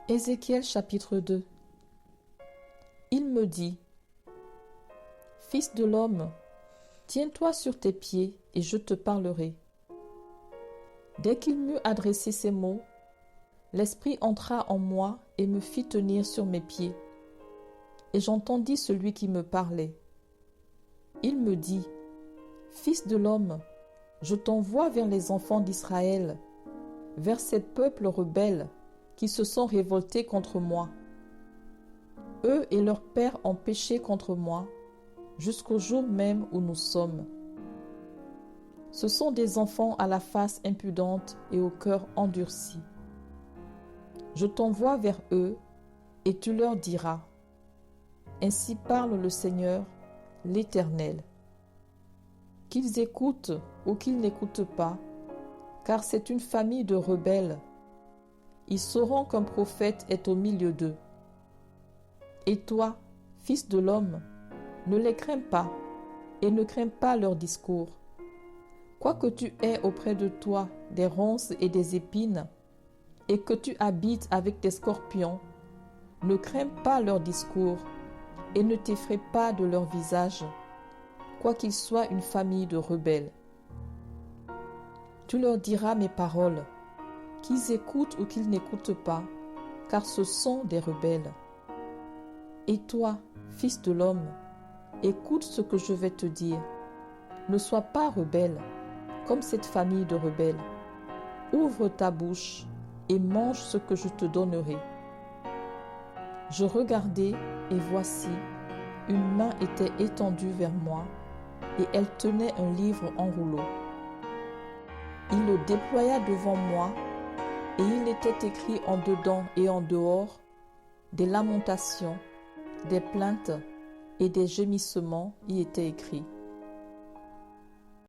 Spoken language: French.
Ézéchiel chapitre 2. Il me dit: Fils de l'homme, tiens-toi sur tes pieds et je te parlerai. Dès qu'il m'eut adressé ces mots, l'Esprit entra en moi et me fit tenir sur mes pieds. Et j'entendis celui qui me parlait. Il me dit: Fils de l'homme, je t'envoie vers les enfants d'Israël, vers ces peuples rebelles qui se sont révoltés contre moi. Eux et leurs pères ont péché contre moi, jusqu'au jour même où nous sommes. Ce sont des enfants à la face impudente et au cœur endurci. Je t'envoie vers eux, et tu leur diras: Ainsi parle le Seigneur, l'Éternel. Qu'ils écoutent ou qu'ils n'écoutent pas, car c'est une famille de rebelles. Ils sauront qu'un prophète est au milieu d'eux. Et toi, fils de l'homme, ne les crains pas, et ne crains pas leurs discours. Quoique tu aies auprès de toi des ronces et des épines, et que tu habites avec des scorpions, ne crains pas leurs discours, et ne t'effraie pas de leur visage, quoiqu'ils soient une famille de rebelles. Tu leur diras mes paroles, qu'ils écoutent ou qu'ils n'écoutent pas, car ce sont des rebelles. Et toi, fils de l'homme, écoute ce que je vais te dire. Ne sois pas rebelle, comme cette famille de rebelles. Ouvre ta bouche et mange ce que je te donnerai. Je regardai, et voici, une main était étendue vers moi, et elle tenait un livre en rouleau. Il le déploya devant moi, et il était écrit en dedans et en dehors des lamentations, des plaintes et des gémissements y étaient écrits.